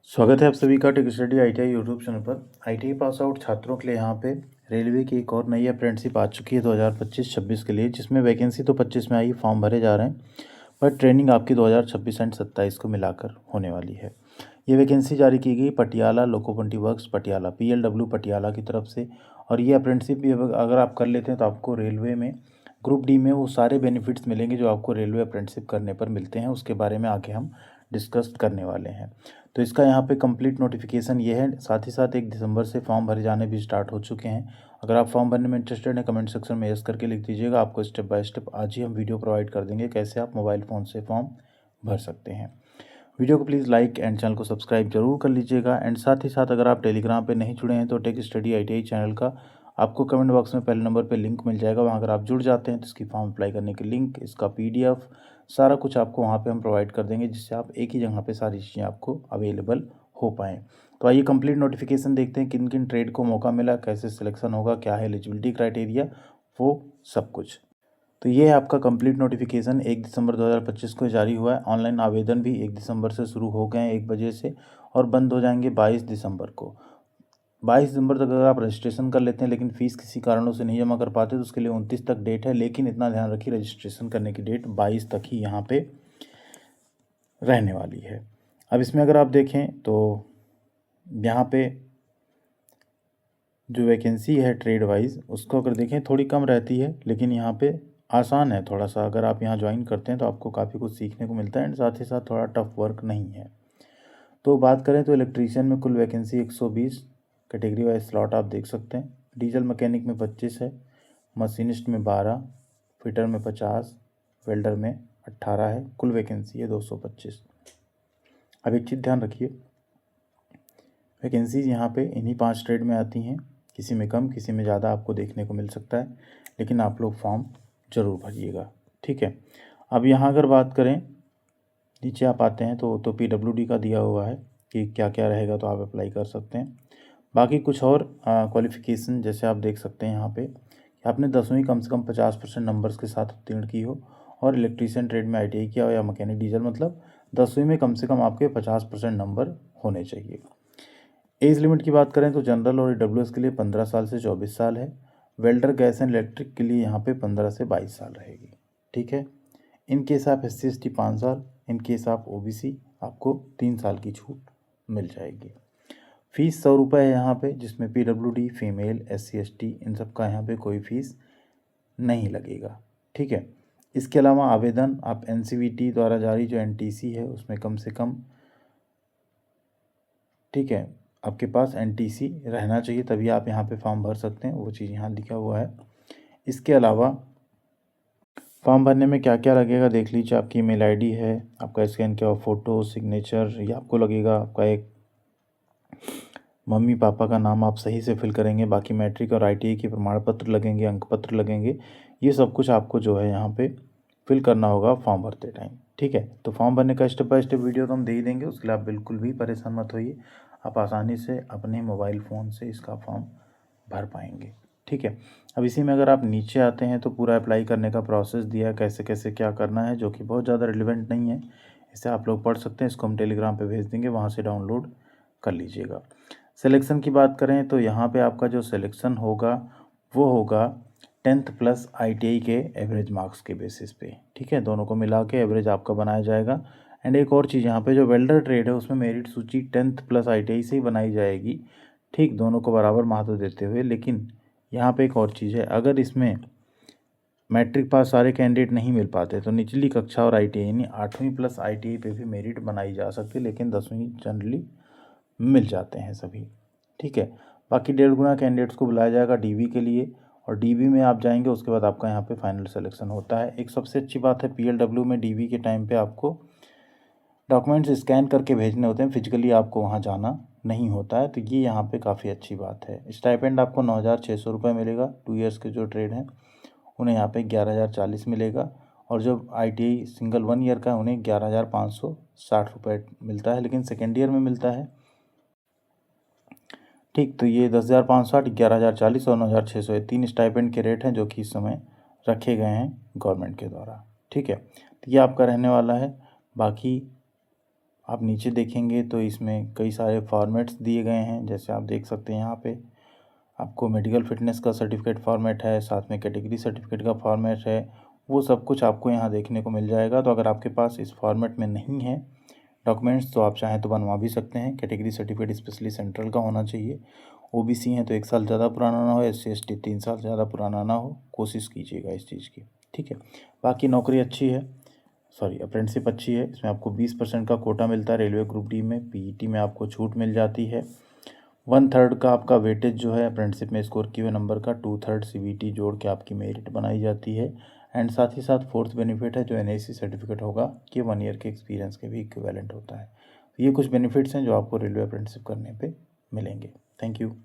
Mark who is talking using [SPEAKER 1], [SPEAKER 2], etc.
[SPEAKER 1] स्वागत है आप सभी का tech study ITI YouTube channel पर। आईटीआई पास आउट छात्रों के लिए यहाँ पे रेलवे की एक और नई अप्रेंटिसशिप आ चुकी है 2025-26 के लिए, जिसमें वैकेंसी तो 25 में आई, फॉर्म भरे जा रहे हैं, पर ट्रेनिंग आपकी 2026 एंड 27 को मिलाकर होने वाली है। ये वैकेंसी जारी की गई Patiala locomotive works Patiala PLW Patiala की तरफ से। और ये अप्रेंटिसशिप भी अगर आप कर लेते हैं तो आपको रेलवे में ग्रुप डी में वो सारे बेनिफिट्स मिलेंगे जो आपको रेलवे अप्रेंटिसशिप करने पर मिलते हैं। उसके बारे में आगे हम डिस्कस करने वाले हैं। तो इसका यहाँ पे कंप्लीट नोटिफिकेशन ये है। साथ ही साथ 1 दिसंबर से फॉर्म भरे जाने भी स्टार्ट हो चुके हैं। अगर आप फॉर्म भरने में इंटरेस्टेड हैं, कमेंट सेक्शन में यस करके लिख दीजिएगा। आपको स्टेप बाय स्टेप आज ही हम वीडियो प्रोवाइड कर देंगे कैसे आप मोबाइल फ़ोन से फॉर्म भर सकते हैं। वीडियो को प्लीज़ लाइक एंड चैनल को सब्सक्राइब जरूर कर लीजिएगा। एंड साथ ही साथ अगर आप टेलीग्राम पे नहीं जुड़े हैं तो टेक स्टडी आईटीआई चैनल का आपको कमेंट बॉक्स में पहले नंबर पे लिंक मिल जाएगा। वहाँ अगर आप जुड़ जाते हैं तो इसकी फॉर्म अप्लाई करने की लिंक, इसका PDF, सारा कुछ आपको वहाँ पे हम प्रोवाइड कर देंगे, जिससे आप एक ही जगह पे सारी चीज़ें आपको अवेलेबल हो पाएँ। तो आइए कंप्लीट नोटिफिकेशन देखते हैं, किन किन ट्रेड को मौका मिला, कैसे सिलेक्शन होगा, क्या है एलिजिबिलिटी क्राइटेरिया, वो सब कुछ। तो ये है आपका कंप्लीट नोटिफिकेशन। 1 दिसंबर 2025 को जारी हुआ है। ऑनलाइन आवेदन भी 1 दिसंबर से शुरू हो गए हैं 1 बजे से, और बंद हो जाएंगे 22 दिसंबर को। 22 दिसंबर तक अगर आप रजिस्ट्रेशन कर लेते हैं लेकिन फ़ीस किसी कारणों से नहीं जमा कर पाते तो उसके लिए 29 तक डेट है। लेकिन इतना ध्यान रखिए, रजिस्ट्रेशन करने की डेट 22 तक ही यहाँ पे रहने वाली है। अब इसमें अगर आप देखें तो यहाँ पे जो वैकेंसी है ट्रेड वाइज, उसको अगर देखें थोड़ी कम रहती है, लेकिन यहाँ पे आसान है थोड़ा सा। अगर आप यहाँ ज्वाइन करते हैं तो आपको काफ़ी कुछ सीखने को मिलता है, एंड साथ ही साथ थोड़ा टफ वर्क नहीं है। तो बात करें तो इलेक्ट्रीशियन में कुल वैकेंसी 120, कैटेगरी वाइज स्लॉट आप देख सकते हैं। डीजल मैकेनिक में 25 है, मशीनिस्ट में 12, फिटर में 50, वेल्डर में 18 है। कुल वैकेंसी है 225। अब एक चीज़ ध्यान रखिए, वैकेंसीज यहाँ पे इन्हीं 5 ट्रेड में आती हैं, किसी में कम किसी में ज़्यादा आपको देखने को मिल सकता है, लेकिन आप लोग फॉर्म ज़रूर भरिएगा, ठीक है। अब यहाँ अगर बात करें, नीचे आप आते हैं तो PWD का दिया हुआ है कि क्या क्या रहेगा, तो आप अप्लाई कर सकते हैं। बाकी कुछ और क्वालिफ़िकेशन जैसे आप देख सकते हैं यहाँ पे कि आपने 10वीं कम से कम 50% नंबर्स के साथ उत्तीर्ण की हो, और इलेक्ट्रीशियन ट्रेड में ITI किया हो या मैकेनिक डीजल, मतलब 10वीं में कम से कम आपके 50% नंबर होने चाहिए। एज लिमिट की बात करें तो जनरल और EWS के लिए 15 साल से 24 साल है। वेल्डर गैस एंड इलेक्ट्रिक के लिए यहाँ पे 15 से 22 साल रहेगी, ठीक है। इन केस आप SC/ST 5 साल, इन केस आप OBC आपको 3 साल की छूट मिल जाएगी। फ़ीस 100 रुपये है यहाँ पे, जिसमें PWD, फीमेल, SC/ST इन सब का यहाँ पे कोई फ़ीस नहीं लगेगा, ठीक है। इसके अलावा आवेदन आप NCVT द्वारा जारी जो NTC है उसमें कम से कम, ठीक है, आपके पास NTC रहना चाहिए, तभी आप यहाँ पे फॉर्म भर सकते हैं। वो चीज़ यहाँ लिखा हुआ है। इसके अलावा फॉर्म भरने में क्या क्या लगेगा देख लीजिए। आपकी ईमेल ID है, आपका स्कैन किया हुआ फ़ोटो, सिग्नेचर, ये आपको लगेगा। आपका एक मम्मी पापा का नाम आप सही से फिल करेंगे। बाकी मैट्रिक और ITI के प्रमाण पत्र लगेंगे, अंक पत्र लगेंगे। ये सब कुछ आपको जो है यहाँ पे फिल करना होगा फॉर्म भरते टाइम, ठीक है। तो फॉर्म भरने का स्टेप बाय स्टेप वीडियो तो हम दे ही देंगे, उसके लिए आप बिल्कुल भी परेशान मत होइए। आप आसानी से अपने मोबाइल फ़ोन से इसका फॉर्म भर पाएंगे, ठीक है। अब इसी में अगर आप नीचे आते हैं तो पूरा अप्लाई करने का प्रोसेस दिया है, कैसे कैसे क्या करना है, जो कि बहुत ज़्यादा रिलेवेंट नहीं है। इसे आप लोग पढ़ सकते हैं, इसको हम टेलीग्राम पे भेज देंगे, वहाँ से डाउनलोड कर लीजिएगा। सिलेक्शन की बात करें तो यहाँ पे आपका जो सिलेक्शन होगा वो होगा 10th प्लस ITI के एवरेज मार्क्स के बेसिस पे, ठीक है। दोनों को मिला के एवरेज आपका बनाया जाएगा। एंड एक और चीज़, यहाँ पे जो वेल्डर ट्रेड है उसमें मेरिट सूची 10th प्लस ITI से ही बनाई जाएगी, ठीक, दोनों को बराबर महत्व देते हुए। लेकिन यहाँ पे एक और चीज़ है, अगर इसमें मैट्रिक पास सारे कैंडिडेट नहीं मिल पाते तो निचली कक्षा और ITI यानी 8वीं प्लस ITI पे भी मेरिट बनाई जा सकती है, लेकिन 10वीं जनरली मिल जाते हैं सभी, ठीक है। बाकी 1.5 गुना कैंडिडेट्स को बुलाया जाएगा DV के लिए, और DV में आप जाएंगे उसके बाद आपका यहाँ पे फाइनल सिलेक्शन होता है। एक सबसे अच्छी बात है, PLW में DV के टाइम पे आपको डॉक्यूमेंट्स स्कैन करके भेजने होते हैं, फिजिकली आपको वहाँ जाना नहीं होता है, तो ये यहाँ पे काफ़ी अच्छी बात है। स्टाइपेंड आपको 9,600 रुपये मिलेगा। 2 ईयर्स के जो ट्रेड हैं उन्हें यहाँ पे 11,040 मिलेगा, और जो ITI सिंगल 1 ईयर का उन्हें 11,560 रुपये मिलता है, लेकिन सेकेंड ईयर में मिलता है, ठीक। तो ये 10,560, 11,040 और 9,600, ये 3 स्टाइपेंड के रेट हैं जो कि इस समय रखे गए हैं गवर्नमेंट के द्वारा, ठीक है। तो ये आपका रहने वाला है। बाकी आप नीचे देखेंगे तो इसमें कई सारे फॉर्मेट्स दिए गए हैं, जैसे आप देख सकते हैं यहाँ पे आपको मेडिकल फिटनेस का सर्टिफिकेट फॉर्मेट है, साथ में कैटेगरी सर्टिफिकेट का फॉर्मेट है, वो सब कुछ आपको यहाँ देखने को मिल जाएगा। तो अगर आपके पास इस फॉर्मेट में नहीं है डॉक्यूमेंट्स तो आप चाहें तो बनवा भी सकते हैं। कैटेगरी सर्टिफिकेट स्पेशली सेंट्रल का होना चाहिए। ओबीसी हैं तो 1 साल ज़्यादा पुराना ना हो, SC ST 3 साल ज़्यादा पुराना ना हो, कोशिश कीजिएगा इस चीज़ की, ठीक है। बाकी नौकरी अच्छी है, अप्रेंटिसशिप अच्छी है। इसमें आपको 20% का कोटा मिलता है रेलवे ग्रुप डी में। पीईटी में आपको छूट मिल जाती है। 1/3 का आपका वेटेज जो है अप्रेंटिसशिप में स्कोर किए हुए नंबर का 2/3 CVT जोड़ के आपकी मेरिट बनाई जाती है। एंड साथ ही साथ फोर्थ बेनिफिट है जो NIC सर्टिफिकेट होगा कि 1 ईयर के एक्सपीरियंस के भी इक्विवेलेंट होता है। ये कुछ बेनिफिट्स हैं जो आपको रेलवे अप्रेंटिसशिप करने पे मिलेंगे। Thank you.